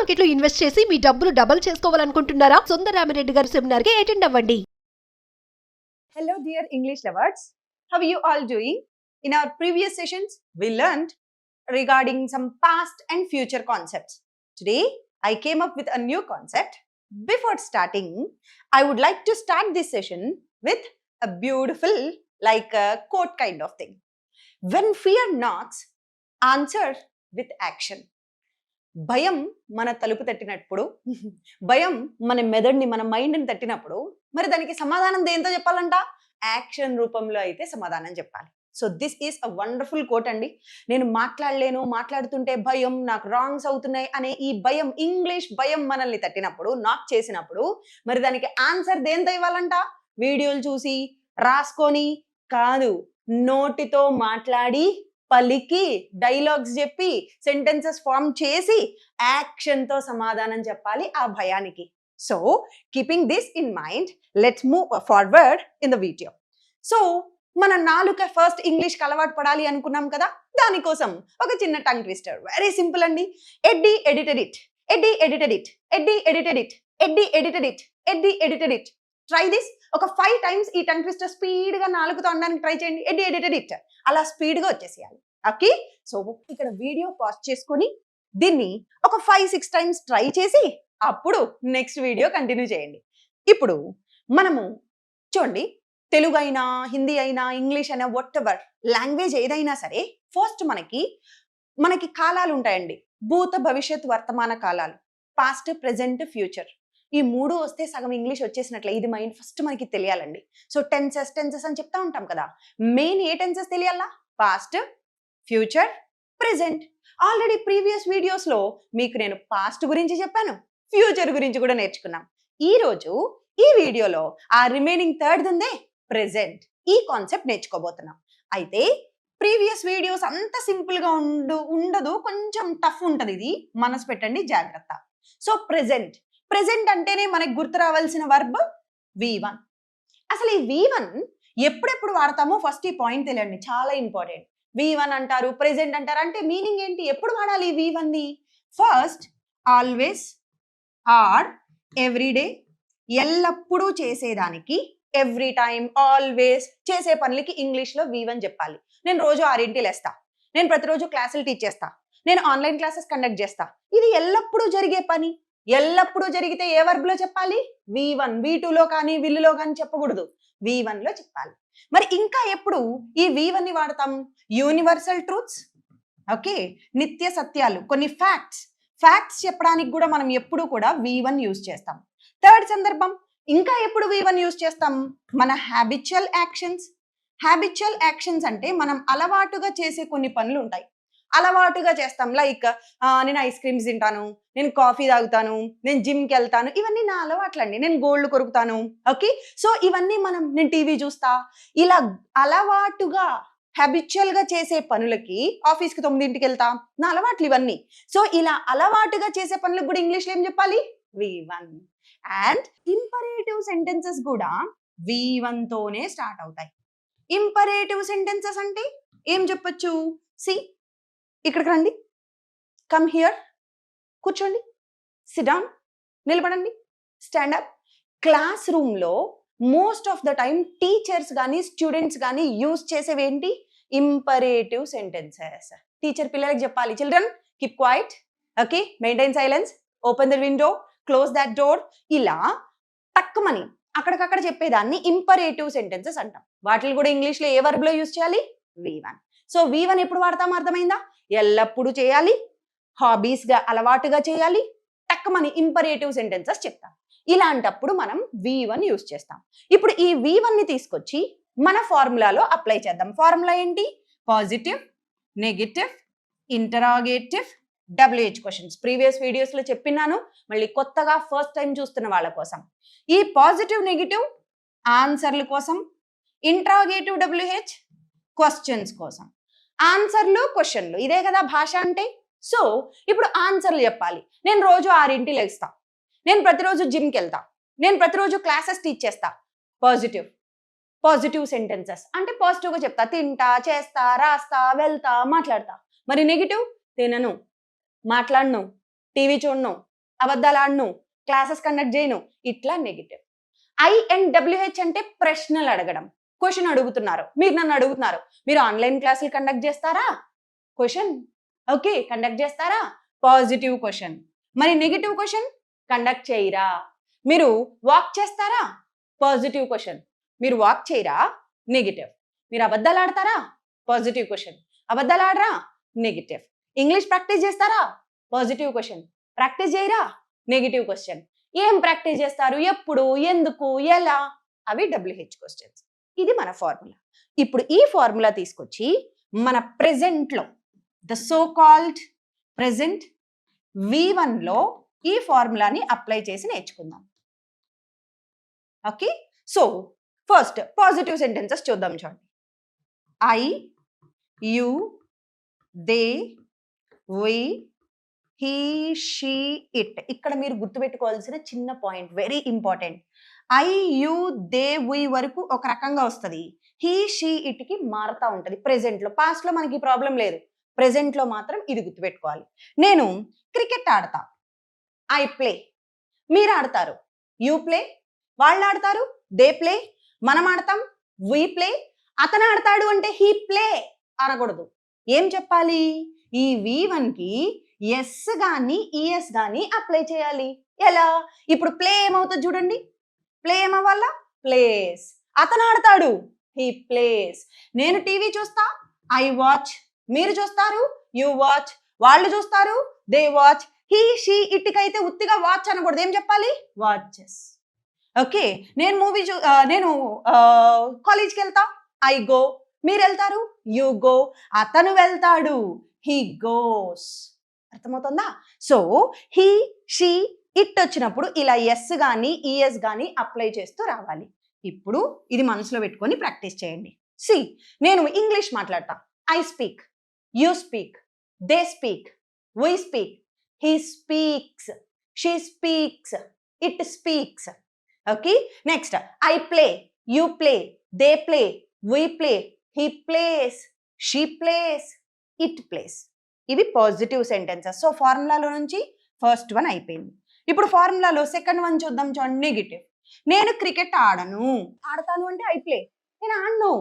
Market లో invest చేసి మీ డబ్బులు డబుల్ చేసుకోవాలనుకుంటున్నారా? సుందరరామిరెడ్డి గారి సెమినార్ కి అటెండ్ అవ్వండి. Hello dear English lovers, how are you all doing? In our previous sessions, we learned regarding some past and future concepts. Today, I came up with a new concept. Before starting, I would like to start this session with a beautiful, like a quote kind of thing. When fear knocks, answer with action. భయం మన తలుపు తట్టినప్పుడు, భయం మన మెదడుని, మన మైండ్ని తట్టినప్పుడు మరి దానికి సమాధానం దేంతో చెప్పాలంట? యాక్షన్ రూపంలో అయితే సమాధానం చెప్పాలి. So this is a wonderful quote అండి. నేను మాట్లాడలేను, మాట్లాడుతుంటే భయం, నాకు రాంగ్స్ అవుతున్నాయి అనే ఈ భయం, ఇంగ్లీష్ భయం మనల్ని తట్టినప్పుడు, నాక్ చేసినప్పుడు మరి దానికి ఆన్సర్ దేంతో ఇవ్వాలంట? వీడియోలు చూసి, రాసుకొని కాదు, నోటితో మాట్లాడి, పలికి, డైలాగ్స్ చెప్పి, సెంటెన్సెస్ ఫార్మ్ చేసి యాక్షన్తో సమాధానం చెప్పాలి ఆ భయానికి. So keeping this in mind, let's move forward in the video. So మన నాలుక ఫస్ట్ ఇంగ్లీష్కి అలవాటు పడాలి అనుకున్నాం కదా, దానికోసం ఒక చిన్న టంగ్ ట్విస్టర్. వెరీ సింపుల్ అండి. Eddie edited it, Eddie edited it, Eddie edited it, Eddie edited it, Eddie edited it. Try this. ఒక 5 times ఈ టంగ్ ట్విస్టర్ స్పీడ్గా నాలుగుతో అనడానికి ట్రై చేయండి. ఎడ్డీ ఎడిటెడ్ ఇట్, అలా స్పీడ్గా వచ్చేసేయాలి. ఓకే, సో ఇక్కడ వీడియో పాజ్ చేసుకొని దీన్ని ఒక 5-6 times ట్రై చేసి అప్పుడు నెక్స్ట్ వీడియో కంటిన్యూ చేయండి. ఇప్పుడు మనము చూడండి, తెలుగు అయినా, హిందీ అయినా, ఇంగ్లీష్ అయినా, వాట్ ఎవర్ లాంగ్వేజ్ ఏదైనా సరే, ఫస్ట్ మనకి కాలాలు ఉంటాయండి. భూత, భవిష్యత్, వర్తమాన కాలాలు, పాస్ట్, ప్రెజెంట్, ఫ్యూచర్. ఈ 3 వస్తే సగం ఇంగ్లీష్ వచ్చేసినట్లే. ఇది మైండ్ ఫస్ట్ మనకి తెలియాలండి. సో టెన్సెస్ అని చెప్తా ఉంటాం కదా, మెయిన్ ఏ టెన్సెస్ తెలియాలా? Past, future, present. Already previous వీడియోస్లో మీకు నేను పాస్ట్ గురించి చెప్పాను, ఫ్యూచర్ గురించి కూడా నేర్చుకున్నాం. ఈరోజు ఈ వీడియోలో ఆ రిమైనింగ్ థర్డ్ ఉందే, ప్రెజెంట్, ఈ కాన్సెప్ట్ నేర్చుకోబోతున్నాం. అయితే ప్రీవియస్ వీడియోస్ అంత సింపుల్గా ఉండదు, కొంచెం టఫ్ ఉంటుంది. ఇది మనసు పెట్టండి, జాగ్రత్త. సో ప్రెజెంట్ అంటేనే మనకి గుర్తు రావాల్సిన వర్బ్ V1. అసలు ఈ V1 ఎప్పుడెప్పుడు వాడతామో ఫస్ట్ ఈ పాయింట్ తెలియండి, చాలా ఇంపార్టెంట్. V1 అంటారు, ప్రెజెంట్ అంటారు, అంటే మీనింగ్ ఏంటి? ఎప్పుడు వాడాలి V1 ని? ఫస్ట్, ఆల్వేస్, ఆర్, ఎవ్రీడే, ఎల్లప్పుడూ చేసేదానికి, ఎవ్రీ టైం, ఆల్వేస్ చేసే పనులకి ఇంగ్లీష్లో V1 చెప్పాలి. నేను రోజు 6 లేస్తా, నేను ప్రతిరోజు క్లాసులు టీచ్ చేస్తా, నేను ఆన్లైన్ క్లాసెస్ కండక్ట్ చేస్తా. ఇది ఎల్లప్పుడూ జరిగే పని. ఎల్లప్పుడూ జరిగితే ఏ వర్బ్లో చెప్పాలి? V1. V2లో కానీ, విల్లులో కానీ చెప్పకూడదు, V1లో చెప్పాలి. మరి ఇంకా ఎప్పుడు ఈ V1 ని వాడతాం? యూనివర్సల్ ట్రూత్స్, ఓకే, నిత్య సత్యాలు, కొన్ని ఫ్యాక్ట్స్ చెప్పడానికి కూడా మనం ఎప్పుడు కూడా V1 యూజ్ చేస్తాం. థర్డ్ సందర్భం, ఇంకా ఎప్పుడు V1 యూజ్ చేస్తాం? మన హ్యాబిచువల్ యాక్షన్స్ అంటే మనం అలవాటుగా చేసే కొన్ని పనులు ఉంటాయి, అలవాటుగా చేస్తాం. లైక్ నేను ఐస్ క్రీమ్స్ తింటాను, నేను కాఫీ తాగుతాను, నేను జిమ్కి వెళ్తాను, ఇవన్నీ నా అలవాట్లండి. నేను గోల్డ్ కొరుకుతాను, ఓకే. సో ఇవన్నీ నేను టీవీ చూస్తా, ఇలా అలవాటుగా హ్యాబిచువల్గా చేసే పనులకి, ఆఫీస్కి 9ంటికి వెళ్తా, నా అలవాట్లు ఇవన్నీ. సో ఇలా అలవాటుగా చేసే పనులకు కూడా ఇంగ్లీష్లో ఏం చెప్పాలి? V1. అండ్ ఇంపరేటివ్ సెంటెన్సెస్ కూడా V1 తోనే స్టార్ట్ అవుతాయి. ఇంపరేటివ్ సెంటెన్సెస్ అంటే ఏం చెప్పొచ్చు? సి, ఇక్కడికి రండి, కమ్ హియర్, కూర్చోండి, సిట్ డౌన్, నిలబడండి, స్టాండ్ అప్. క్లాస్ రూమ్లో most of the time teachers కానీ, స్టూడెంట్స్ కానీ యూజ్ చేసేవి ఏంటి? Imperative sentences. టీచర్ పిల్లలకి చెప్పాలి, children keep quiet, okay, maintain silence, open the window, close that door. ఇలా తక్కువని అక్కడికక్కడ చెప్పేదాన్ని ఇంపరేటివ్ సెంటెన్సెస్ అంటాం. వాటిని కూడా ఇంగ్లీష్లో ఏ వర్బ్లో యూజ్ చేయాలి? V1. సో V1 ఎప్పుడు వాడతాం అర్థమైందా? ఎల్లప్పుడూ చేయాలి, హాబీస్గా అలవాటుగా చేయాలి, తక్కువని ఇంపరేటివ్ సెంటెన్సెస్ చెప్తాం. ఇలాంటప్పుడు మనం V1 యూజ్ చేస్తాం. ఇప్పుడు ఈ V1 ని తీసుకొచ్చి మన ఫార్ములాలో అప్లై చేద్దాం. ఫార్ములా ఏంటి? Positive, negative, interrogative, WH questions. Previous వీడియోస్లో చెప్పినాను, మళ్ళీ కొత్తగా ఫస్ట్ టైం చూస్తున్న వాళ్ళ కోసం. ఈ పాజిటివ్, నెగటివ్ ఆన్సర్ల కోసం, ఇంటరాగేటివ్ WH క్వశ్చన్స్ కోసం. ఆన్సర్లు, క్వశ్చన్లు, ఇదే కదా భాష అంటే. సో ఇప్పుడు ఆన్సర్లు చెప్పాలి. నేను రోజు 6ంటికి లేస్తా, నేను ప్రతిరోజు జిమ్కి వెళ్తా, నేను ప్రతిరోజు క్లాసెస్ టీచ్ చేస్తా. పాజిటివ్ సెంటెన్సెస్ అంటే పాజిటివ్గా చెప్తా, తింటా, చేస్తా, రాస్తా, వెళ్తా, మాట్లాడతా. మరి నెగిటివ్, తినను, మాట్లాడను, టీవీ చూడను, అబద్ధాలు ఆడను, క్లాసెస్ కండక్ట్ చేయను, ఇట్లా నెగిటివ్. INWH అంటే ప్రశ్నలు అడగడం, క్వశ్చన్ అడుగుతున్నారు, మీరు నన్ను అడుగుతున్నారు, మీరు ఆన్లైన్ క్లాసులు కండక్ట్ చేస్తారా, క్వశ్చన్. ఓకే, కండక్ట్ చేస్తారా, పాజిటివ్ క్వశ్చన్. మరి నెగిటివ్ క్వశ్చన్, కండక్ట్ చేయరా. మీరు వాక్ చేస్తారా, పాజిటివ్ క్వశ్చన్. మీరు వాక్ చేయరా, నెగిటివ్. మీరు అబద్ధాలు ఆడతారా, పాజిటివ్ క్వశ్చన్. అబద్ధాలు ఆడరా, నెగిటివ్. ఇంగ్లీష్ ప్రాక్టీస్ చేస్తారా, పాజిటివ్ క్వశ్చన్. ప్రాక్టీస్ చేయరా, నెగిటివ్ క్వశ్చన్. ఏం ప్రాక్టీస్ చేస్తారు, ఎప్పుడు, ఎందుకు, ఎలా, అవి WH క్వశ్చన్స్. ఇది మన ఫార్ములా. ఇప్పుడు ఈ ఫార్ములా తీసుకొచ్చి మన ప్రెజెంట్లో, ద సో కాల్డ్ ప్రెజెంట్ V1లో ఈ ఫార్ములాని అప్లై చేసి నేర్చుకుందాం. Okay, so first positive sentences చూద్దాం. చూడండి, I, you, they, we, he, she, it. ఇక్కడ మీరు గుర్తుపెట్టుకోవాల్సిన చిన్న point, very important. I, you, they, we వరకు ఒక రకంగా వస్తుంది, he, she, itకి మారుతా ఉంటుంది ప్రెజెంట్లో. పాస్ట్లో మనకి ప్రాబ్లం లేదు, ప్రెజెంట్లో మాత్రం ఇది గుర్తుపెట్టుకోవాలి. నేను క్రికెట్ ఆడతా, I play. మీరు ఆడతారు, you play. వాళ్ళు ఆడతారు, దే ప్లే. మనం ఆడతాం, we play. అతను ఆడతాడు అంటే he play అనకూడదు. ఏం చెప్పాలి, ఈ V1కి ఎస్ కానీ ఈఎస్ కానీ అప్లై చేయాలి. ఎలా, ఇప్పుడు ప్లే ఏమవుతుంది చూడండి, ప్లే ఏమవ్వాలా, ప్లేస్. అతను ఆడతాడు, he plays. నేను టీవీ చూస్తా, I watch. మీరు చూస్తారు, you watch. వాళ్ళు చూస్తారు, they watch. he, she, ఇట్కైతే ఉత్తిగా వాచ్ అనకూడదు, ఏం చెప్పాలి, వాచెస్. ఓకే, నేను కాలేజ్కి వెళ్తా, I go. మీరు వెళ్తారు, you go. అతను వెళ్తాడు, he goes. అర్థమవుతుందా? సో he, she, ఇట్ వచ్చినప్పుడు ఇలా ఎస్ కానీ ఈఎస్ కానీ అప్లై చేస్తూ రావాలి. ఇప్పుడు ఇది మనసులో పెట్టుకొని ప్రాక్టీస్ చేయండి. సి, నేను ఇంగ్లీష్ మాట్లాడతా, I speak, you speak, they speak, we speak, he speaks, she speaks, it speaks. Okay, next I play, you play, they play, we play, he plays, she plays, it plays. ఇవి positive sentences. So ఫార్ములాలో నుంచి first one అయిపోయింది. ఇప్పుడు ఫార్ములాలో second one చూద్దాం. చూడండి, negative. నేను cricket ఆడను, ఆడతాను అంటే I play. నేను ఆడను,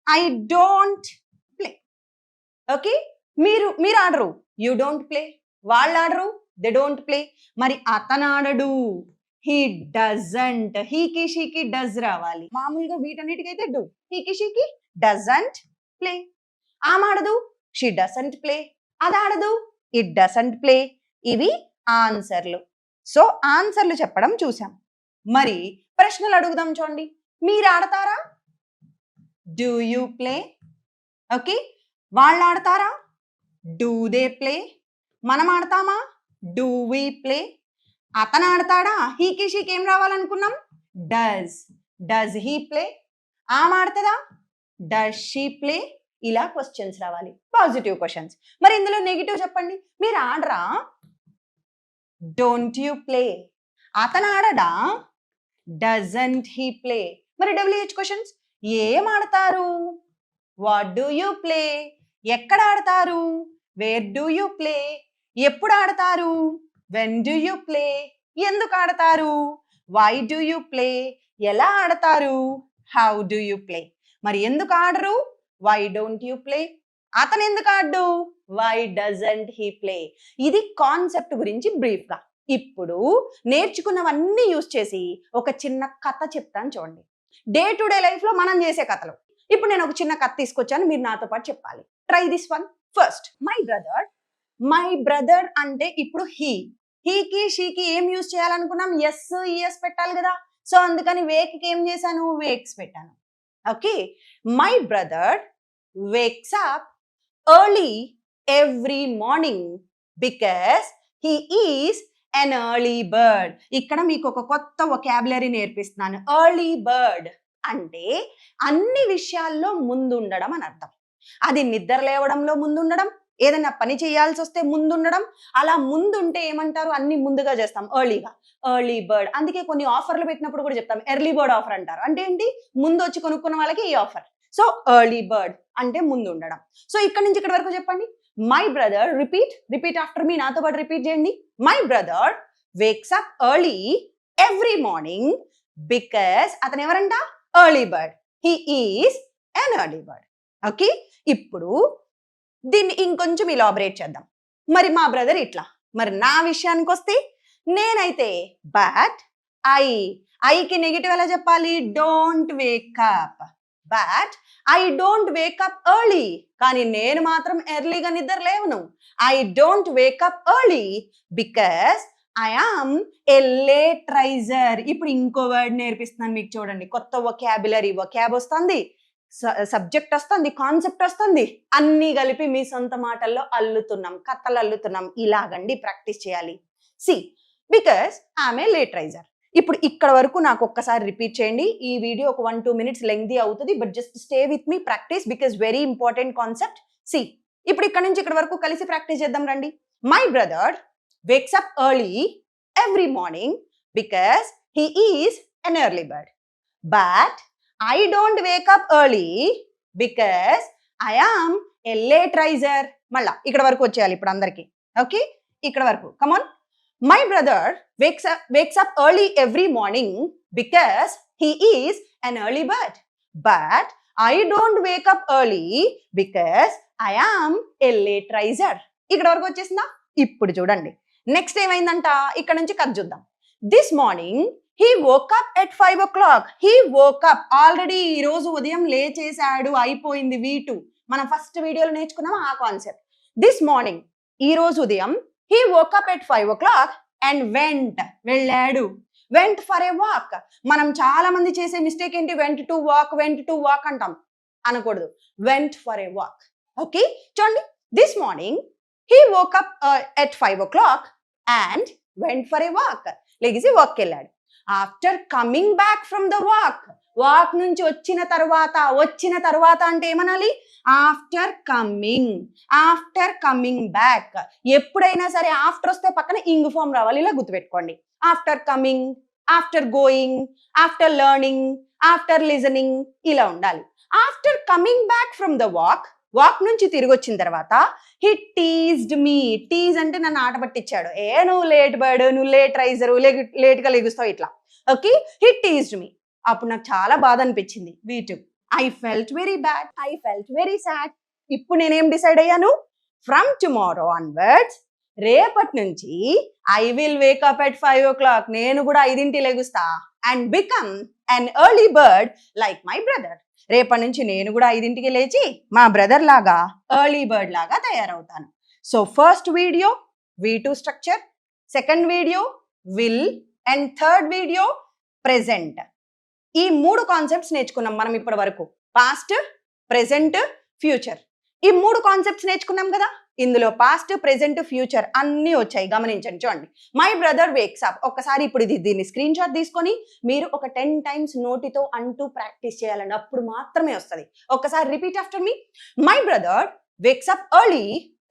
I don't play. ఓకే, మీరు ఆడరు, you don't play. వాళ్ళు ఆడరు, they don't play. మరి అతను ఆడడు, he doesn't. హీకి షీకి డస్ రావాలి. మామూలుగా వీటన్నిటికైతే డూ, హీకి షీకి doesn't play. ఆమె ఆడదు, she doesn't play. అది ఆడదు, it doesn't play. ఇవి ఆన్సర్లు. సో ఆన్సర్లు చెప్పడం చూసాం. మరి ప్రశ్నలు అడుగుదాం. చూడండి, మీరు ఆడతారా, డూ యూ ప్లే. ఓకే, వాళ్ళు ఆడతారా, డూ దే ప్లే. మనం ఆడతామా, డూ వీ ప్లే. అతను ఆడతాడా, హీకి షీకి ఏం రావాలనుకున్నాం, డస్ హీ ప్లే. ఆమె ఆడుతుందా, డస్ షీ ప్లే. ఇలా క్వశ్చన్స్ రావాలి, పాజిటివ్ క్వశ్చన్స్. మరి ఇందులో నెగిటివ్ చెప్పండి. మీరు ఆడరా, డోంట్ యూ ప్లే. అతను ఆడడా, డజంట్ హీ ప్లే. మరి WH క్వశ్చన్స్, ఏం ఆడతారు, వాట్ డూ యూ ప్లే. ఎక్కడ ఆడతారు, వేర్ డూ యూ ప్లే. ఎప్పుడు ఆడతారు, వెన్ డూ యూ ప్లే. ఎందుకు ఆడతారు, వై డూ యూ ప్లే. ఎలా ఆడతారు, హౌ డూ యూ ప్లే. మరి ఎందుకు ఆడరు, వై డోంట్ యూ ప్లే. అతను ఎందుకు ఆడు, వై డజంట్ హీ ప్లే. ఇది కాన్సెప్ట్ గురించి బ్రీఫ్ గా. ఇప్పుడు నేర్చుకున్నవన్నీ యూజ్ చేసి ఒక చిన్న కథ చెప్తాను. చూడండి, డే టు డే లైఫ్ లో మనం చేసే కథలు. ఇప్పుడు నేను ఒక చిన్న కథ తీసుకొచ్చాను, మీరు నాతో పాటు చెప్పాలి. Try this one. First, my brother అంటే ఇప్పుడు హీకి షీకి ఏం యూజ్ చేయాలనుకున్నాం, ఎస్ ఈఎస్ పెట్టాలి కదా. సో అందుకని వేకి ఏం చేశాను, వేక్స్ పెట్టాను. Okay, my brother wakes up early every morning because he is an early bird. ఇక్కడ మీకు ఒక కొత్త వొకాబులరీ నేర్పిస్తున్నాను. ఎర్లీ బర్డ్ అంటే అన్ని విషయాల్లో ముందుండడం అని అర్థం. అది నిద్ర లేవడంలో ముందుండడం, ఏదైనా పని చేయాల్సి వస్తే ముందుండడం. అలా ముందుంటే ఏమంటారు, అన్ని ముందుగా చేస్తాం, ఎర్లీగా. Early bird. అందుకే కొన్ని ఆఫర్లు పెట్టినప్పుడు కూడా చెప్తాం, ఎర్లీ బర్డ్ ఆఫర్ అంటారు. అంటే ఏంటి, ముందు వచ్చి కొనుక్కున్న వాళ్ళకి ఈ ఆఫర్. సో ఎర్లీ బర్డ్ అంటే ముందు ఉండడం. సో ఇక్కడ నుంచి ఇక్కడ వరకు చెప్పండి. మై బ్రదర్, రిపీట్ ఆఫ్టర్ మీ, నాతో పాటు రిపీట్ చేయండి. My brother wakes up early every morning because అతను ఎవరంట early bird. He is an early bird. Okay, ఇప్పుడు దీన్ని ఇంకొంచెం ఇలాబరేట్ చేద్దాం. మరి మా బ్రదర్ ఇట్లా, మరి నా విషయానికి వస్తే నేనైతే బట్ ఐకి నెగిటివ్ ఎలా చెప్పాలి? Don't wake up. But I don't wake up early. కానీ నేను మాత్రం ఎర్లీగా నిద్ర లేవను. I don't wake up early because I am a late riser. ఇప్పుడు ఇంకో వర్డ్ నేర్పిస్తున్నాను మీకు, చూడండి. కొత్త వొకాబులరీ, వొకాబ్ వస్తుంది, సబ్జెక్ట్ వస్తుంది, కాన్సెప్ట్ వస్తుంది, అన్నీ కలిపి మీ సొంత మాటల్లో అల్లుతున్నాం, కథలు అల్లుతున్నాం. ఇలాగండి ప్రాక్టీస్ చేయాలి. See, because I'm a late riser. ఇప్పుడు ఇక్కడ వరకు నాకు ఒక్కసారి రిపీట్ చేయండి. ఈ వీడియో ఒక 1-2 minutes లెంగ్దీ అవుతుంది, but just stay with me, practice because very important concept. See, ఇప్పుడు ఇక్కడ నుంచి ఇక్కడ వరకు కలిసి ప్రాక్టీస్ చేద్దాం రండి. My brother wakes up early every morning because he is an early bird. But I don't wake up early because I am a late riser. మళ్ళా ఇక్కడ వరకు వచ్చేయాలి ఇప్పుడు అందరికి. ఓకే, ఇక్కడ వరకు come on. My brother wakes up early every morning because he is an early bird. But I don't wake up early because I am a late riser. ఇక్కడ వరకు వచ్చేసిందా? ఇప్పుడు చూడండి నెక్స్ట్ ఏమైందంట, ఇక్కడ నుంచి కథ చూద్దాం. This morning he woke up at 5 o'clock. He woke up, already ఈ రోజు ఉదయం లేచేశాడు, అయిపోయింది. V2 మనం ఫస్ట్ వీడియోలో నేర్చుకున్నాం ఆ కాన్సెప్ట్. దిస్ మార్నింగ్, ఈ రోజు ఉదయం, he woke up at 5 o'clock and వెళ్ళాడు. Went for a walk. మనం చాలా మంది చేసే మిస్టేక్ ఏంటి? వెంట్ టు వాక్ అంటాం. అనకూడదు, went for a walk. Okay, చూడండి. This morning he woke up at 5 o'clock and went for a walk. లెగిసి వాక్ వెళ్ళాడు. After coming back from the walk నుంచి వచ్చిన తర్వాత అంటే ఏమనాలి? After coming back. ఎప్పుడైనా సరే ఆఫ్టర్ వస్తే పక్కన ఇంగ్ ఫామ్ రావాలి, ఇలా గుర్తుపెట్టుకోండి. After coming, after going, after learning, after listening, ఇలా ఉండాలి. After coming back from the walk నుంచి తిరిగి వచ్చిన తర్వాత హీ టీజ్డ్ మీ. టీజ్ అంటే నన్ను ఆట పట్టించాడు. నువ్వు లేట్ బర్డ్, నువ్వు లేట్ రైజరు, లేట్గా లెగుస్తావు, ఇట్లా. ఓకే, హీ టీజ్డ్ మీ. అప్పుడు నాకు చాలా బాధ అనిపించింది. V2 I felt very bad, I felt very sad. ఇప్పుడు నేనేం డిసైడ్ అయ్యాను? ఫ్రమ్ టుమారో ఆన్వర్డ్స్, రేపటి నుంచి I will wake up at 5 o'clock. నేను కూడా 5ంటికి లెగుస్తా. And become an early bird like my brother. రేపటి నుంచి నేను కూడా 5ంటికి లేచి మా బ్రదర్ లాగా ఎర్లీ బర్డ్ లాగా తయారవుతాను. So first video V2 structure, second video will, and third video present. ఈ 3 కాన్సెప్ట్స్ నేర్చుకున్నాం మనం ఇప్పటి వరకు. Past, present, future. ఈ 3 కాన్సెప్ట్స్ నేర్చుకున్నాం కదా. ఇందులో పాస్ట్, ప్రెజెంట్, ఫ్యూచర్ అన్నీ వచ్చాయి. గమనించండి, చూడండి. My brother wakes up. ఒక్కసారి ఇప్పుడు దీన్ని స్క్రీన్ షాట్ తీసుకొని మీరు ఒక 10 times నోటితో అంటూ ప్రాక్టీస్ చేయాలండి, అప్పుడు మాత్రమే వస్తుంది. ఒక్కసారి repeat after me. My brother wakes up early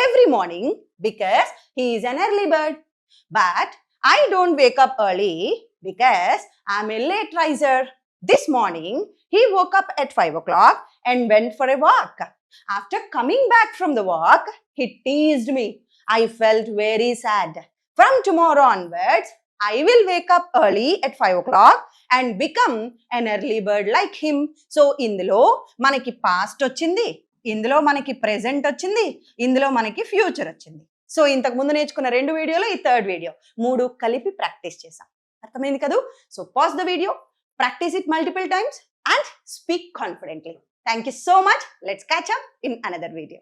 every morning because he is an early bird. But I don't wake up early because I'm a late riser. This morning he woke up at 5 o'clock and went for a walk. After coming back from the walk, he teased me. I felt very sad. From tomorrow onwards, I will wake up early at 5 o'clock and become an early bird like him. So, ఇందులో మనకి past వచ్చింది, ఇందులో మనకి present వచ్చింది, ఇందులో మనకి future వచ్చింది. So ఇంతకు ముందు నేర్చుకున్న 2 వీడియోలు, ఈ థర్డ్ వీడియో, 3 కలిపి ప్రాక్టీస్ చేసాం. అర్థమైంది కదా? So pause the video, practice it multiple times and speak confidently. Thank you so much. Let's catch up in another video.